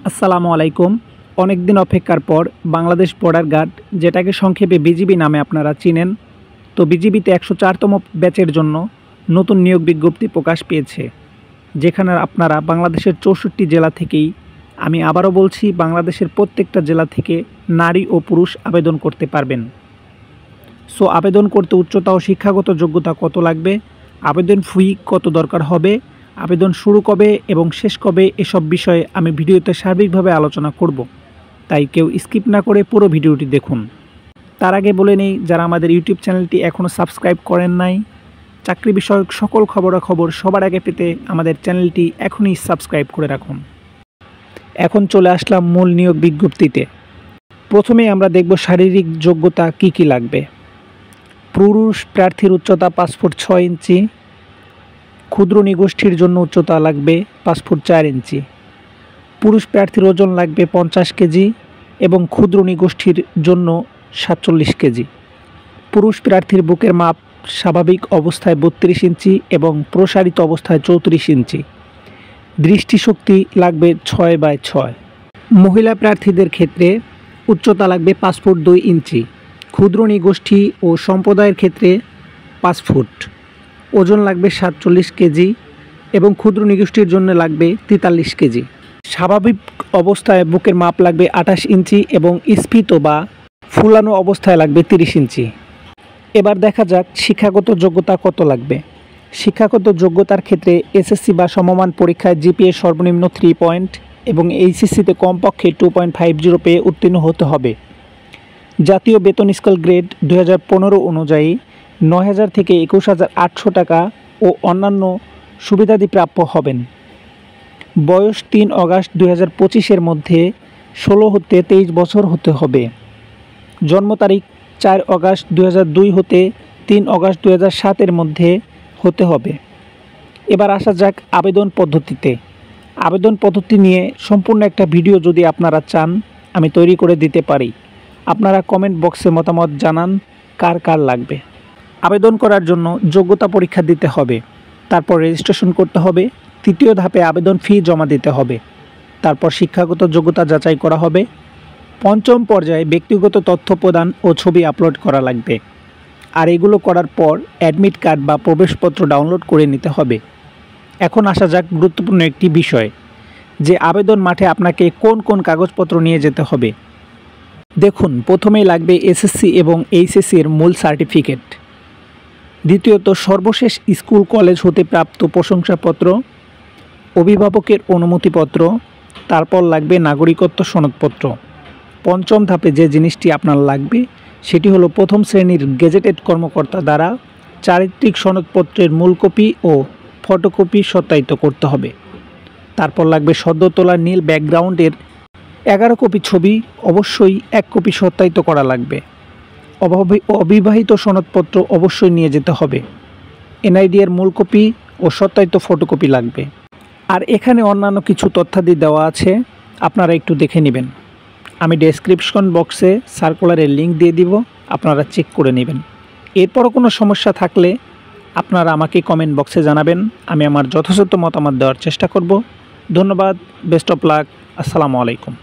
আসসালামু আলাইকুম। অনেক দিন অপেক্ষার পর বাংলাদেশ বর্ডার গার্ড, যেটাকে সংক্ষেপে বিজিবি নামে আপনারা চিনেন, তো বিজিবিতে ১০৪তম ব্যাচের জন্য নতুন নিয়োগ বিজ্ঞপ্তি প্রকাশ পেয়েছে, যেখানে আপনারা বাংলাদেশের ৬৪ জেলা থেকেই, আমি আবারও বলছি, বাংলাদেশের প্রত্যেকটা জেলা থেকে নারী ও পুরুষ আবেদন করতে পারবেন। সো আবেদন করতে উচ্চতা ও শিক্ষাগত যোগ্যতা কত লাগবে, আবেদন ফি কত দরকার হবে, আবেদন শুরু কবে এবং শেষ কবে, এসব বিষয়ে আমি ভিডিওতে সার্বিকভাবে আলোচনা করব। তাই কেউ স্কিপ না করে পুরো ভিডিওটি দেখুন। তার আগে বলে নেই, যারা আমাদের ইউটিউব চ্যানেলটি এখনও সাবস্ক্রাইব করেন নাই, চাকরি বিষয়ক সকল খবরাখবর সবার আগে পেতে আমাদের চ্যানেলটি এখনই সাবস্ক্রাইব করে রাখুন। এখন চলে আসলাম মূল নিয়োগ বিজ্ঞপ্তিতে। প্রথমেই আমরা দেখব শারীরিক যোগ্যতা কি কি লাগবে। পুরুষ প্রার্থীর উচ্চতা 5 ফুট 6 ইঞ্চি, ক্ষুদ্র নিগোষ্ঠীর জন্য উচ্চতা লাগবে 5 ফুট 4 ইঞ্চি। পুরুষ প্রার্থীর ওজন লাগবে 50 কেজি এবং ক্ষুদ্র নিগোষ্ঠীর জন্য 47 কেজি। পুরুষ প্রার্থীর বুকের মাপ স্বাভাবিক অবস্থায় 32 ইঞ্চি এবং প্রসারিত অবস্থায় 34 ইঞ্চি। দৃষ্টিশক্তি লাগবে 6/6। মহিলা প্রার্থীদের ক্ষেত্রে উচ্চতা লাগবে 5 ফুট 2 ইঞ্চি, ক্ষুদ্র নিগোষ্ঠী ও সম্প্রদায়ের ক্ষেত্রে 5 ফুট, ওজন লাগবে 47 কেজি এবং ক্ষুদ্র নিগোষ্ঠীর জন্য লাগবে 43 কেজি। স্বাভাবিক অবস্থায় বুকের মাপ লাগবে 28 ইঞ্চি এবং স্ফীত বা ফুলানো অবস্থায় লাগবে 30 ইঞ্চি। এবার দেখা যাক শিক্ষাগত যোগ্যতা কত লাগবে। শিক্ষাগত যোগ্যতার ক্ষেত্রে এসএসসি বা সমমান পরীক্ষায় জিপিএ সর্বনিম্ন 3 পয়েন্ট এবং এইচএসসিতে কমপক্ষে 2.50 পেয়ে উত্তীর্ণ হতে হবে। জাতীয় বেতন স্কেল গ্রেড 2015 অনুযায়ী 9,000 থেকে 21,800 টাকা ও অন্যান্য সুবিধাদি প্রাপ্য হবেন। বয়স 3 অগাস্ট 2025-এর মধ্যে 16 হতে 23 বছর হতে হবে। জন্ম তারিখ 4 অগাস্ট 2002 হতে 3 অগাস্ট 2007-এর মধ্যে হতে হবে। এবার আসা যাক আবেদন পদ্ধতিতে। আবেদন পদ্ধতি নিয়ে সম্পূর্ণ একটা ভিডিও যদি আপনারা চান, আমি তৈরি করে দিতে পারি। আপনারা কমেন্ট বক্সে মতামত জানান কার কার লাগবে। আবেদন করার জন্য যোগ্যতা পরীক্ষা দিতে হবে, তারপর রেজিস্ট্রেশন করতে হবে, তৃতীয় ধাপে আবেদন ফি জমা দিতে হবে, তারপর শিক্ষাগত যোগ্যতা যাচাই করা হবে, পঞ্চম পর্যায়ে ব্যক্তিগত তথ্য প্রদান ও ছবি আপলোড করা লাগবে। আর এগুলো করার পর অ্যাডমিট কার্ড বা প্রবেশপত্র ডাউনলোড করে নিতে হবে। এখন আসা যাক গুরুত্বপূর্ণ একটি বিষয়, যে আবেদন মাঠে আপনাকে কোন কোন কাগজপত্র নিয়ে যেতে হবে। দেখুন, প্রথমেই লাগবে এসএসসি এবং এইচএসসির মূল সার্টিফিকেট। দ্বিতীয়ত সর্বশেষ স্কুল কলেজ হতে প্রাপ্ত প্রশংসাপত্র, অভিভাবকের অনুমতিপত্র, তারপর লাগবে নাগরিকত্ব সনদপত্র। পঞ্চম ধাপে যে জিনিসটি আপনার লাগবে সেটি হলো প্রথম শ্রেণীর গেজেটেড কর্মকর্তা দ্বারা চারিত্রিক সনদপত্রের মূল কপি ও ফটোকপি সত্যায়িত করতে হবে। তারপর লাগবে সদ্য তোলা নীল ব্যাকগ্রাউন্ডের 11 কপি ছবি, অবশ্যই 1 কপি সত্যায়িত করা লাগবে। অবিবাহিত সনদপত্র অবশ্যই নিয়ে যেতে হবে। এনআইডি এর মূল কপি ও সত্যায়িত ফটোকপি লাগবে। আর এখানে অন্যান্য কিছু তথ্যাদি দেওয়া আছে, আপনারা একটু দেখে নেবেন। আমি ডেসক্রিপশন বক্সে সার্কুলারের লিঙ্ক দিয়ে দিব, আপনারা চেক করে নেবেন। এরপরও কোনো সমস্যা থাকলে আপনারা আমাকে কমেন্ট বক্সে জানাবেন, আমি আমার যথাযথ মতামত দেওয়ার চেষ্টা করব। ধন্যবাদ, বেস্ট অফ লাক, আসসালামু আলাইকুম।